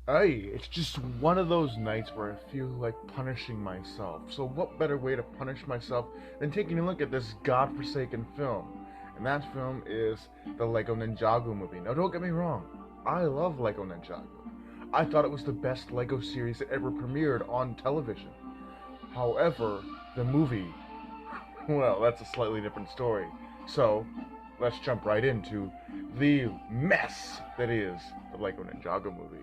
It's just one of those nights where I feel like punishing myself. So what better way to punish myself than taking a look at this godforsaken film? And that film is the Lego Ninjago movie. Now don't get me wrong, I love Lego Ninjago. I thought it was the best Lego series that ever premiered on television. However, the movie, well, that's a slightly different story. So, let's jump right into the mess that is the Lego Ninjago movie.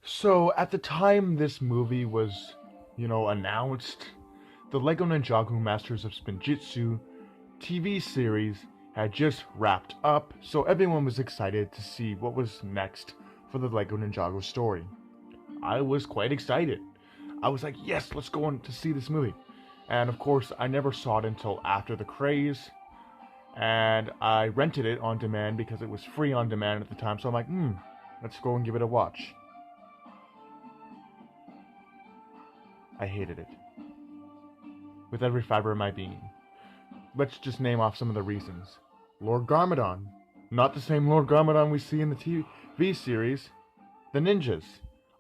So at the time this movie was, announced, the Lego Ninjago Masters of Spinjitzu TV series had just wrapped up, so everyone was excited to see what was next for the Lego Ninjago story. I was quite excited. I was like, yes, let's go on to see this movie. And of course, I never saw it until after the craze, and I rented it on demand because it was free on demand at the time, so I'm like, let's go and give it a watch. I hated it. With every fiber of my being. Let's just name off some of the reasons. Lord Garmadon. Not the same Lord Garmadon we see in the TV series. The ninjas.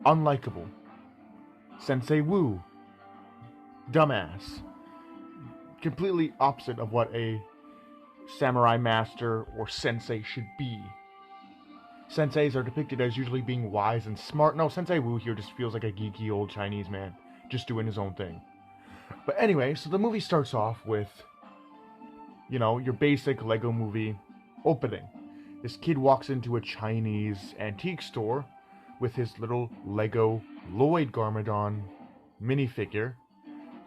Unlikable. Sensei Wu. Dumbass. Completely opposite of what a samurai master or sensei should be. Senseis are depicted as usually being wise and smart. No, Sensei Wu here just feels like a geeky old Chinese man, just doing his own thing. But anyway, so the movie starts off with, your basic Lego movie opening. This kid walks into a Chinese antique store with his little Lego Lloyd Garmadon minifigure.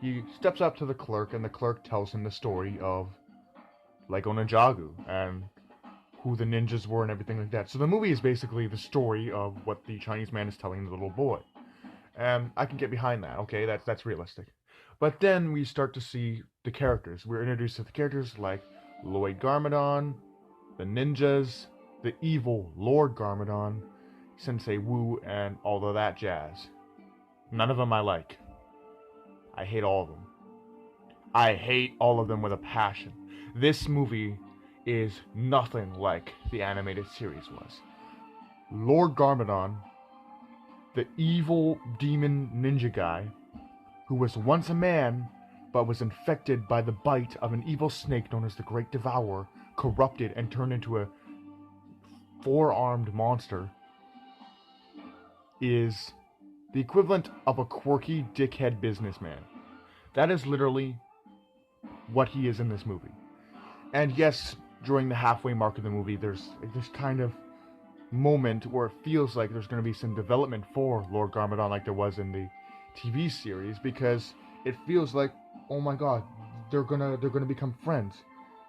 He steps up to the clerk, and the clerk tells him the story of Lego Ninjago and who the ninjas were and everything like that. So the movie is basically the story of what the Chinese man is telling the little boy. And I can get behind that, okay? That's realistic. But then we start to see the characters. We're introduced to the characters like Lloyd Garmadon, the ninjas, the evil Lord Garmadon, Sensei Wu, and all of that jazz. None of them I like. I hate all of them. I hate all of them with a passion. This movie is nothing like the animated series was. Lord Garmadon, the evil demon ninja guy, who was once a man, but was infected by the bite of an evil snake known as the Great Devourer, corrupted and turned into a four-armed monster, is the equivalent of a quirky dickhead businessman. That is literally what he is in this movie. And yes, during the halfway mark of the movie, there's this kind of moment where it feels like there's going to be some development for Lord Garmadon like there was in the TV series, because it feels like, oh my god, they're gonna become friends.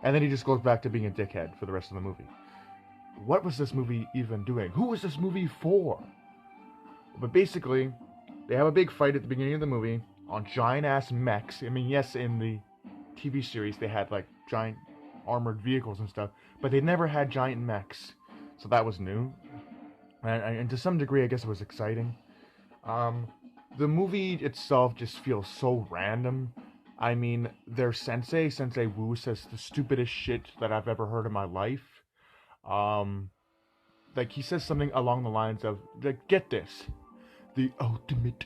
And then he just goes back to being a dickhead for the rest of the movie. What was this movie even doing? Who was this movie for? But basically, they have a big fight at the beginning of the movie on giant ass mechs. I mean, yes, in the TV series they had like giant armored vehicles and stuff, but they never had giant mechs, so that was new, and to some degree I guess it was exciting. The movie itself just feels so random. I mean, their Sensei Wu, says the stupidest shit that I've ever heard in my life. Like, he says something along the lines of, like, get this, the ultimate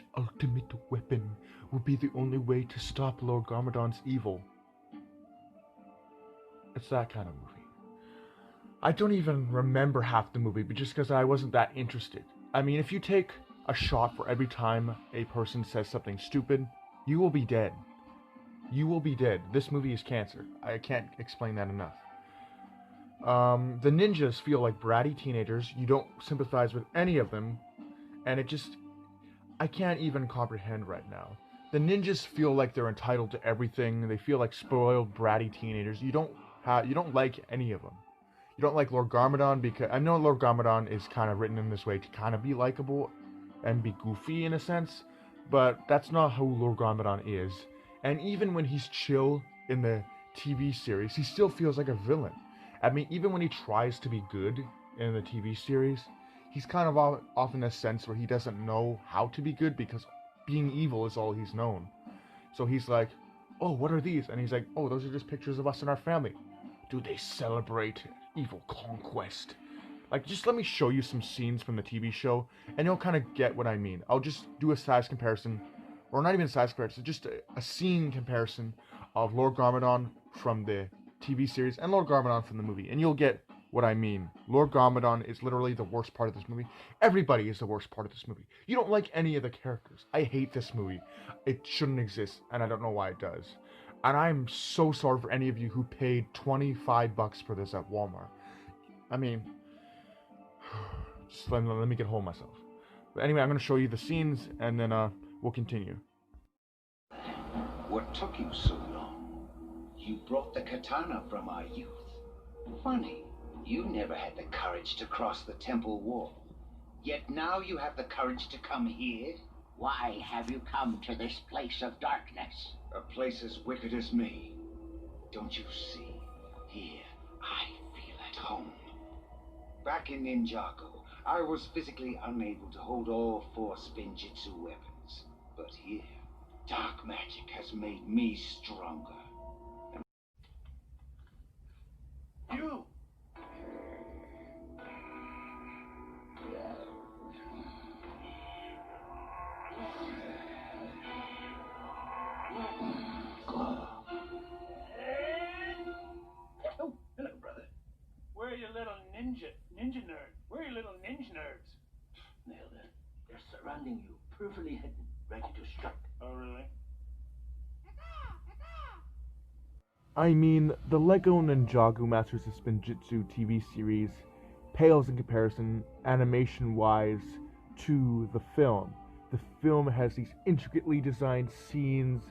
weapon will be the only way to stop Lord Garmadon's evil. It's that kind of movie. I don't even remember half the movie, but just because I wasn't that interested. I mean, if you take a shot for every time a person says something stupid, you will be dead. You will be dead. This movie is cancer. I can't explain that enough. The ninjas feel like bratty teenagers. You don't sympathize with any of them, and I can't even comprehend right now. The ninjas feel like they're entitled to everything. They feel like spoiled, bratty teenagers. You don't like any of them. You don't like Lord Garmadon because I know Lord Garmadon is kind of written in this way to kind of be likable and be goofy in a sense, but that's not who Lord Garmadon is. And even when he's chill in the TV series, he still feels like a villain. I mean, even when he tries to be good in the TV series, he's kind of off in a sense where he doesn't know how to be good because being evil is all he's known. So he's like, oh, what are these? And he's like, oh, those are just pictures of us and our family. Do they celebrate evil conquest? Like, just let me show you some scenes from the TV show, and you'll kind of get what I mean. I'll just do a size comparison, or not even a size comparison, just a scene comparison of Lord Garmadon from the TV series and Lord Garmadon from the movie, and you'll get what I mean. Lord Garmadon is literally the worst part of this movie. Everybody is the worst part of this movie. You don't like any of the characters. I hate this movie. It shouldn't exist, and I don't know why it does. And I'm so sorry for any of you who paid $25 for this at Walmart. I mean, just let me get hold of myself. But anyway, I'm going to show you the scenes, and then we'll continue. What took you so long? You brought the katana from our youth. Funny, you never had the courage to cross the temple wall. Yet now you have the courage to come here? Why have you come to this place of darkness? A place as wicked as me. Don't you see? Here, I feel at home. Back in Ninjago, I was physically unable to hold all 4 spinjitzu weapons. But here, dark magic has made me stronger. You! Oh, hello, brother. Where are your little ninja nerds? Where are your little ninja nerds? Nailed it. They're surrounding you, perfectly hidden, ready to strike. Oh, really? I mean, the Lego Ninjago Masters of Spinjitzu TV series pales in comparison, animation-wise, to the film. The film has these intricately designed scenes,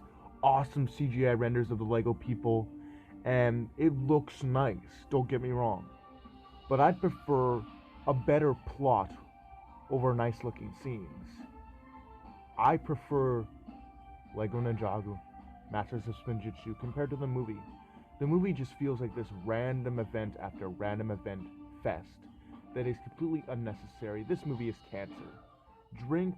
awesome CGI renders of the Lego people, and it looks nice, don't get me wrong. But I'd prefer a better plot over nice looking scenes. I prefer Lego Ninjago Masters of Spinjitzu compared to the movie. The movie just feels like this random event after random event fest that is completely unnecessary. This movie is cancer. Drink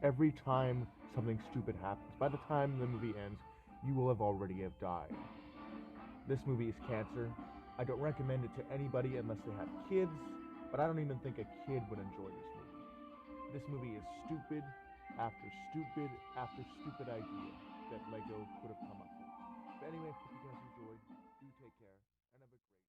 every time something stupid happens. By the time the movie ends, you will have already have died. This movie is cancer. I don't recommend it to anybody unless they have kids, but I don't even think a kid would enjoy this movie. This movie is stupid after stupid after stupid idea that Lego could have come up with. But anyway, hope you guys enjoyed. Do take care, and have a great